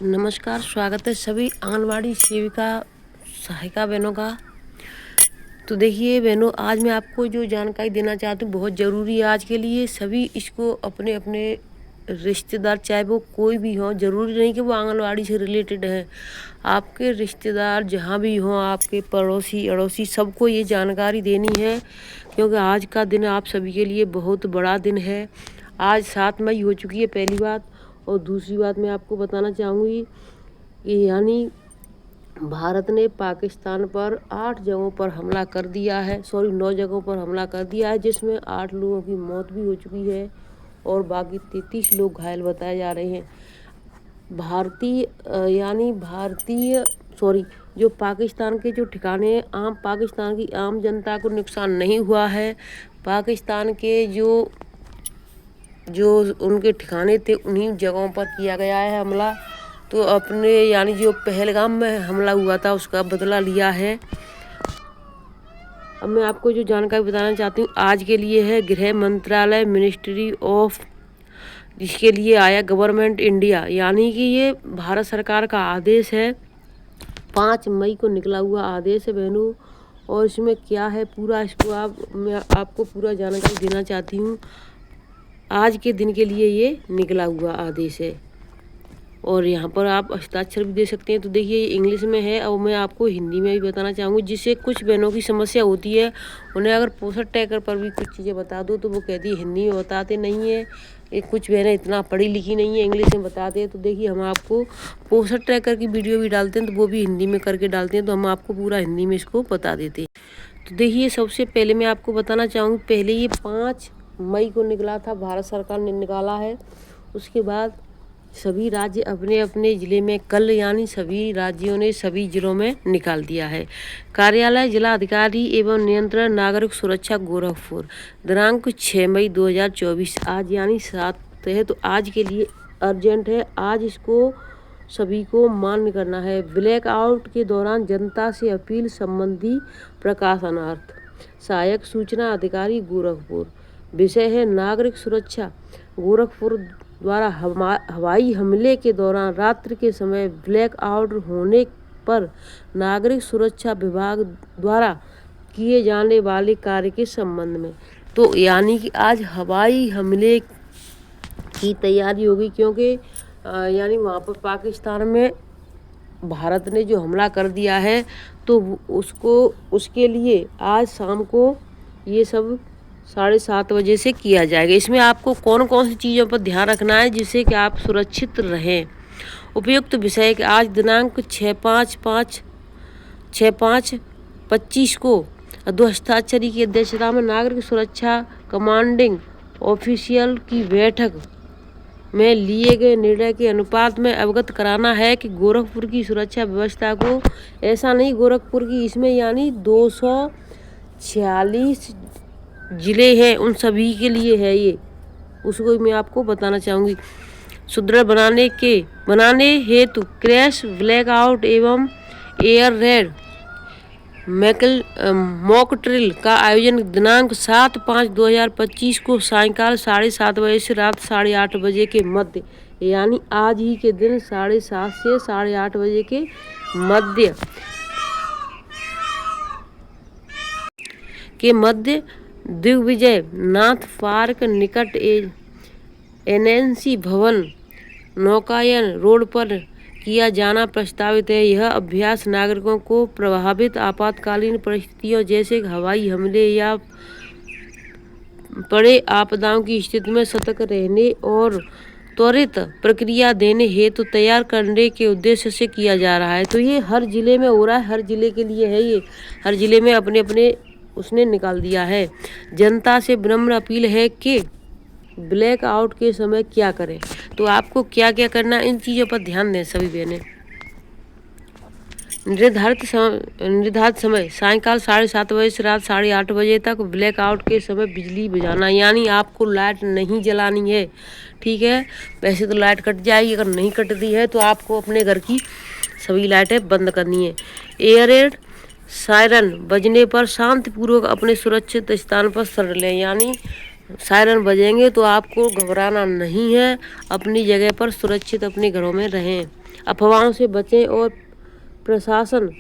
नमस्कार, स्वागत है सभी आंगनवाड़ी सेविका सहायिका बहनों का। तो देखिए बहनों, आज मैं आपको जो जानकारी देना चाहती हूँ बहुत ज़रूरी है आज के लिए। सभी इसको अपने अपने रिश्तेदार, चाहे वो कोई भी हो, ज़रूरी नहीं कि वो आंगनवाड़ी से रिलेटेड है, आपके रिश्तेदार जहाँ भी हों, आपके पड़ोसी अड़ोसी, सबको ये जानकारी देनी है, क्योंकि आज का दिन आप सभी के लिए बहुत बड़ा दिन है। आज 7 मई हो चुकी है, पहली बात। और दूसरी बात मैं आपको बताना चाहूँगी कि यानी भारत ने पाकिस्तान पर 8 जगहों पर हमला कर दिया है, 9 जगहों पर हमला कर दिया है, जिसमें 8 लोगों की मौत भी हो चुकी है और बाकी 33 लोग घायल बताए जा रहे हैं। जो पाकिस्तान के जो ठिकाने हैं, पाकिस्तान की आम जनता को नुकसान नहीं हुआ है। पाकिस्तान के जो उनके ठिकाने थे उन्हीं जगहों पर किया गया है हमला। तो अपने यानी जो पहलगाम में हमला हुआ था उसका बदला लिया है। अब मैं आपको जो जानकारी बताना चाहती हूँ आज के लिए है, गृह मंत्रालय, मिनिस्ट्री ऑफ, जिसके लिए आया गवर्नमेंट इंडिया, यानी कि ये भारत सरकार का आदेश है, 5 मई को निकला हुआ आदेश है बहनों। और इसमें क्या है पूरा, मैं आपको पूरा जानकारी देना चाहती हूँ। आज के दिन के लिए ये निकला हुआ आदेश है और यहाँ पर आप हस्ताक्षर भी दे सकते हैं। तो देखिए ये इंग्लिश में है और मैं आपको हिंदी में भी बताना चाहूँगी, जिससे कुछ बहनों की समस्या होती है। उन्हें अगर पोस्टर ट्रैकर पर भी कुछ चीज़ें बता दो तो वो कहती है हिंदी में बताते नहीं है। कुछ बहनें इतना पढ़ी लिखी नहीं है, इंग्लिश में बताते हैं। तो देखिए हम आपको पोस्टर ट्रैकर की वीडियो भी डालते हैं, तो वो भी हिंदी में करके डालते हैं, तो हम आपको पूरा हिंदी में इसको बता देते हैं। तो देखिए सबसे पहले मैं आपको बताना चाहूँगी, पहले ये 5 मई को निकला था, भारत सरकार ने निकाला है। उसके बाद सभी राज्य अपने अपने ज़िले में कल, यानी सभी राज्यों ने सभी ज़िलों में निकाल दिया है। कार्यालय जिला अधिकारी एवं नियंत्रण नागरिक सुरक्षा गोरखपुर, दिनांक 6 मई 2024, आज यानी 7 है, तो आज के लिए अर्जेंट है। आज इसको सभी को मान्य करना है। ब्लैक आउट के दौरान जनता से अपील संबंधी प्रकाशनार्थ, सहायक सूचना अधिकारी गोरखपुर। विषय है नागरिक सुरक्षा। गोरखपुर द्वारा हवाई हमले के दौरान रात्रि के समय ब्लैक आउट होने पर नागरिक सुरक्षा विभाग द्वारा किए जाने वाले कार्य के संबंध में। तो यानी कि आज हवाई हमले की तैयारी होगी, क्योंकि यानी वहाँ पर पाकिस्तान में भारत ने जो हमला कर दिया है, तो उसके लिए आज शाम को ये सब 7:30 बजे से किया जाएगा। इसमें आपको कौन कौन सी चीज़ों पर ध्यान रखना है जिससे कि आप सुरक्षित रहें। उपयुक्त विषय के आज दिनांक 6/5/25 को दो हस्ताक्षरी की अध्यक्षता में नागरिक सुरक्षा कमांडिंग ऑफिशियल की बैठक में लिए गए निर्णय के अनुपात में अवगत कराना है कि गोरखपुर की सुरक्षा व्यवस्था को, ऐसा नहीं गोरखपुर की, इसमें यानी 246 ज़िले हैं, उन सभी के लिए है ये, उसको मैं आपको बताना चाहूँगी। सुदृढ़ बनाने हेतु क्रैश, ब्लैकआउट एवं एयर रेड मॉक ड्रिल का आयोजन दिनांक 7/5/2025 को सायंकाल 7:30 बजे से रात 8:30 बजे के मध्य, यानी आज ही के दिन 7:30 से 8:30 बजे के मध्य दिग्विजय नाथ पार्क निकट एनएनसी भवन, नौकायन रोड पर किया जाना प्रस्तावित है। यह अभ्यास नागरिकों को प्रभावित आपातकालीन परिस्थितियों जैसे हवाई हमले या बड़े आपदाओं की स्थिति में सतर्क रहने और त्वरित प्रतिक्रिया देने हेतु तैयार करने के उद्देश्य से किया जा रहा है। तो ये हर जिले में हो रहा है, हर जिले के लिए है ये, हर जिले में अपने अपने उसने निकाल दिया है। जनता से विनम्र अपील है कि ब्लैक आउट के समय क्या करें। तो आपको क्या क्या करना, इन चीज़ों पर ध्यान दें सभी बहनें। निर्धारित समय सायंकाल 7:30 बजे से रात 8:30 बजे तक। ब्लैक आउट के समय बिजली बुझाना, यानी आपको लाइट नहीं जलानी है, ठीक है। वैसे तो लाइट कट जाएगी, अगर नहीं कटती है तो आपको अपने घर की सभी लाइटें बंद करनी है। एयर रेड सायरन बजने पर शांतिपूर्वक अपने सुरक्षित स्थान पर सर लें, यानी सायरन बजेंगे तो आपको घबराना नहीं है। अपनी जगह पर सुरक्षित अपने घरों में रहें, अफवाहों से बचें और प्रशासन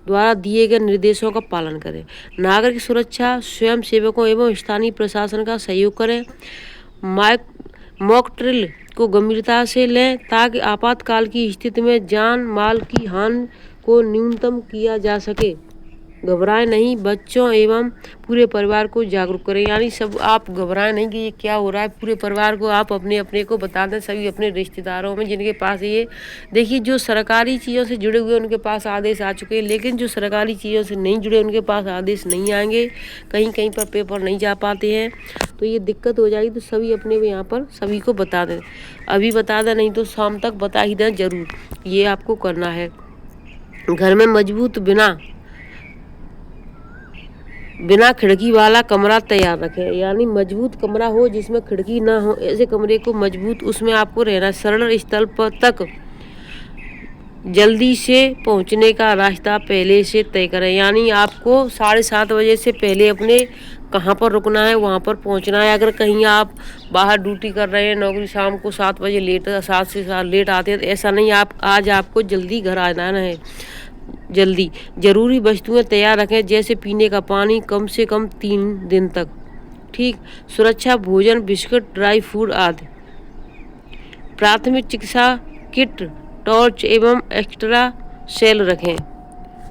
द्वारा दिए गए निर्देशों का पालन करें। नागरिक सुरक्षा स्वयं सेवकों एवं स्थानीय प्रशासन का सहयोग करें। मॉक ड्रिल को गंभीरता से लें ताकि आपातकाल की स्थिति में जान माल की हानि को न्यूनतम किया जा सके। घबराएं नहीं, बच्चों एवं पूरे परिवार को जागरूक करें। यानी सब आप घबराएं नहीं कि ये क्या हो रहा है, पूरे परिवार को आप अपने अपने को बता दें, सभी अपने रिश्तेदारों में जिनके पास ये देखिए जो सरकारी चीज़ों से जुड़े हुए उनके पास आदेश आ चुके हैं, लेकिन जो सरकारी चीज़ों से नहीं जुड़े उनके पास आदेश नहीं आएंगे, कहीं कहीं पर पेपर नहीं जा पाते हैं, तो ये दिक्कत हो जाएगी। तो सभी अपने यहाँ पर सभी को बता दें, अभी बता दें नहीं तो शाम तक बता ही दें ज़रूर, ये आपको करना है। घर में मजबूत बिना खिड़की वाला कमरा तैयार रखें। यानी मजबूत कमरा हो जिसमें खिड़की ना हो, ऐसे कमरे को मजबूत उसमें आपको रहना। सरल स्थल पर तक जल्दी से पहुंचने का रास्ता पहले से तय करें। यानी आपको 7:30 बजे से पहले अपने कहाँ पर रुकना है वहाँ पर पहुँचना है। अगर कहीं आप बाहर ड्यूटी कर रहे हैं, नौकरी, शाम को 7 बजे लेट 7 से 7 लेट आते हैं, तो ऐसा नहीं, आप आज आपको जल्दी घर आना है। जल्दी जरूरी वस्तुएं तैयार रखें जैसे पीने का पानी कम से कम 3 दिन तक। ठीक, सुरक्षा भोजन, बिस्कुट, ड्राई फूड आदि। प्राथमिक चिकित्सा किट, टॉर्च एवं एक्स्ट्रा सेल रखें।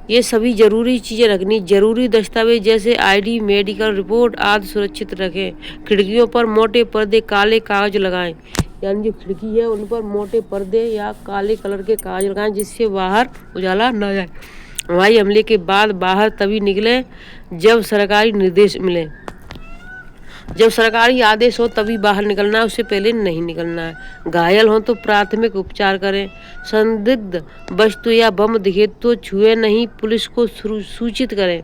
ये सभी जरूरी चीज़ें रखनी। जरूरी दस्तावेज जैसे आईडी, मेडिकल रिपोर्ट आदि सुरक्षित रखें। खिड़कियों पर मोटे पर्दे, काले कागज लगाएं। यानी जो खिड़की है उन पर मोटे पर्दे या काले कलर के कागज लगाएं जिससे बाहर उजाला न जाए। हवाई हमले के बाद बाहर तभी निकलें जब सरकारी निर्देश मिले, जब सरकारी आदेश हो तभी बाहर निकलना है, उससे पहले नहीं निकलना है। घायल हो तो प्राथमिक उपचार करें। संदिग्ध वस्तु या बम दिखे तो छुए नहीं, पुलिस को सूचित करें।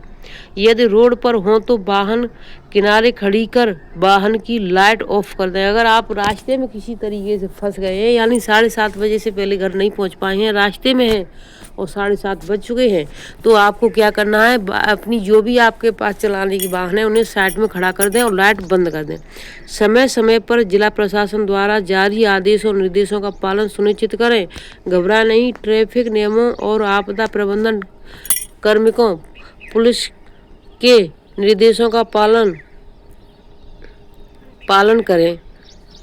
यदि रोड पर हो तो वाहन किनारे खड़ी कर वाहन की लाइट ऑफ कर दें। अगर आप रास्ते में किसी तरीके से फंस गए हैं, यानी 7:30 बजे से पहले घर नहीं पहुंच पाए हैं, रास्ते में हैं और 7:30 बज चुके हैं, तो आपको क्या करना है, अपनी जो भी आपके पास चलाने की वाहन है उन्हें साइड में खड़ा कर दें और लाइट बंद कर दें। समय समय पर जिला प्रशासन द्वारा जारी आदेशों और निर्देशों का पालन सुनिश्चित करें। घबराएं नहीं, ट्रैफिक नियमों और आपदा प्रबंधन कार्मिकों पुलिस के निर्देशों का पालन करें।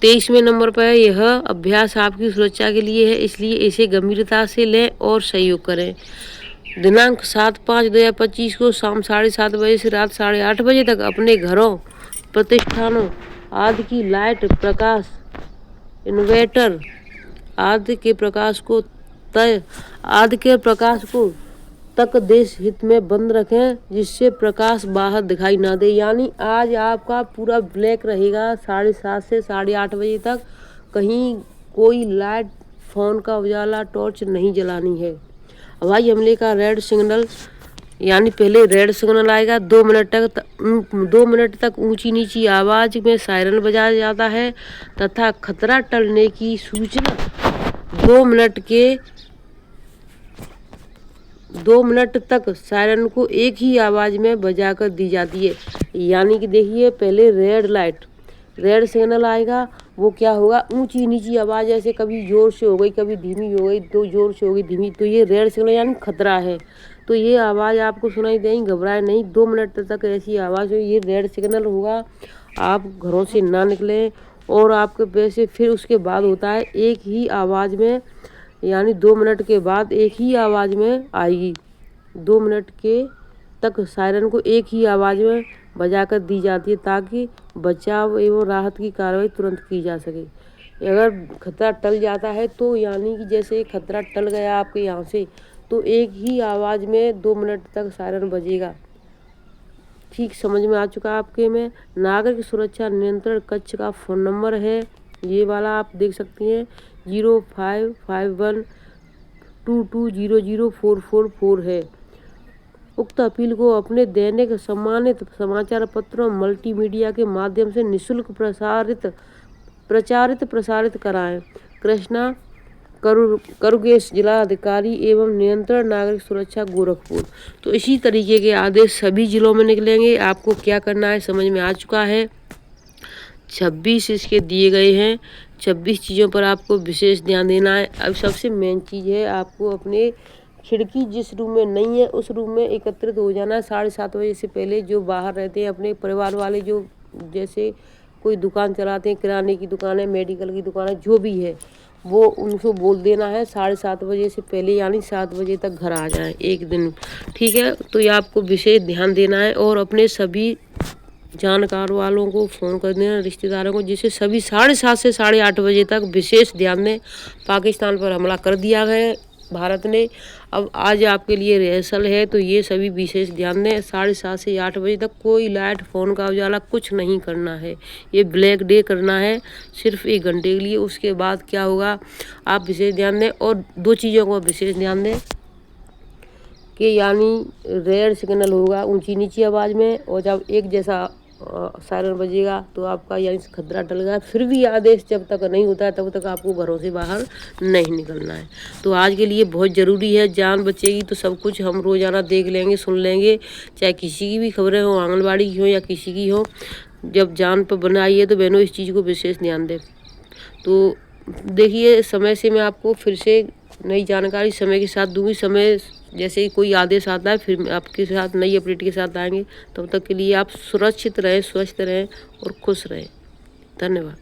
23वें नंबर पर यह अभ्यास आपकी सुरक्षा के लिए है, इसलिए इसे गंभीरता से लें और सहयोग करें। दिनांक 7/5/2025 को शाम 7:30 बजे से रात 8:30 बजे तक अपने घरों, प्रतिष्ठानों आदि की लाइट, प्रकाश, इन्वर्टर आदि के प्रकाश को तक देश हित में बंद रखें जिससे प्रकाश बाहर दिखाई ना दे। यानी आज आपका पूरा ब्लैक रहेगा 7:30 से 8:30 बजे तक। कहीं कोई लाइट, फोन का उजाला, टॉर्च नहीं जलानी है। हवाई हमले का रेड सिग्नल, यानी पहले रेड सिग्नल आएगा, 2 मिनट तक ऊंची नीची आवाज में सायरन बजाया जाता है तथा खतरा टलने की सूचना 2 मिनट तक सायरन को एक ही आवाज में बजाकर दी जाती है। यानी कि देखिए पहले रेड सिग्नल आएगा, वो क्या होगा, ऊंची नीची आवाज, ऐसे कभी जोर से हो गई कभी धीमी हो गई, तो जोर से हो गई धीमी, तो ये रेड सिग्नल यानी खतरा है, तो ये आवाज़ आपको सुनाई देगी। घबराए नहीं, 2 मिनट तक ऐसी आवाज़ हो, ये रेड सिग्नल होगा। आप घरों से ना निकलें और आपके पैसे फिर उसके बाद होता है एक ही आवाज़ में, यानी 2 मिनट के बाद एक ही आवाज़ में आएगी। 2 मिनट के तक सायरन को एक ही आवाज़ में बजाकर दी जाती है ताकि बचाव एवं राहत की कार्रवाई तुरंत की जा सके। अगर खतरा टल जाता है तो यानी कि जैसे खतरा टल गया आपके यहाँ से, तो एक ही आवाज़ में 2 मिनट तक सायरन बजेगा। ठीक समझ में आ चुका आपके में। नागरिक सुरक्षा नियंत्रण कक्ष का फ़ोन नंबर है, ये वाला आप देख सकती हैं, 055122000444 है। उक्त अपील को अपने दैनिक सम्मानित समाचार पत्रों, मल्टीमीडिया के माध्यम से निःशुल्क प्रचारित कराएं। कृष्णा करुगेश, जिला अधिकारी एवं नियंत्रण नागरिक सुरक्षा, गोरखपुर। तो इसी तरीके के आदेश सभी जिलों में निकलेंगे। आपको क्या करना है समझ में आ चुका है। 26 इसके दिए गए हैं। 26 चीज़ों पर आपको विशेष ध्यान देना है। अब सबसे मेन चीज़ है, आपको अपने खिड़की जिस रूम में नहीं है उस रूम में एकत्रित हो जाना है 7:30 बजे से पहले। जो बाहर रहते हैं अपने परिवार वाले, जो जैसे कोई दुकान चलाते हैं, किराने की दुकान है, मेडिकल की दुकान है, जो भी है, वो उनको बोल देना है 7:30 बजे से पहले, यानी 7 बजे तक घर आ जाएं एक दिन। ठीक है, तो ये आपको विशेष ध्यान देना है। और अपने सभी जानकार वालों को फ़ोन कर देना, रिश्तेदारों को, जिससे सभी 7:30 से 8:30 बजे तक विशेष ध्यान दें। पाकिस्तान पर हमला कर दिया है भारत ने। अब आज आपके लिए रिहर्सल है, तो ये सभी विशेष ध्यान दें। 7:30 से 8 बजे तक कोई लाइट, फ़ोन का उजाला कुछ नहीं करना है। ये ब्लैक डे करना है सिर्फ 1 घंटे के लिए। उसके बाद क्या होगा, आप विशेष ध्यान दें। और 2 चीज़ों को विशेष ध्यान दें कि यानी रेड सिग्नल होगा ऊंची नीची आवाज़ में, और जब एक जैसा सायरन बजेगा तो आपका यानी खतरा टल गया। फिर भी आदेश जब तक नहीं होता है तब तक आपको घरों से बाहर नहीं निकलना है। तो आज के लिए बहुत ज़रूरी है, जान बचेगी तो सब कुछ हम रोज़ाना देख लेंगे, सुन लेंगे, चाहे किसी की भी खबरें हो, आंगनबाड़ी की हो या किसी की हो। जब जान पर बनाई है तो बहनों इस चीज़ को विशेष ध्यान दें। तो देखिए, समय से मैं आपको फिर से नई जानकारी समय के साथ दूंगी। समय जैसे ही कोई आदेश आता है फिर आपके साथ नई अपडेट के साथ आएंगे। तब तक के लिए आप सुरक्षित रहें, स्वस्थ रहें और खुश रहें। धन्यवाद।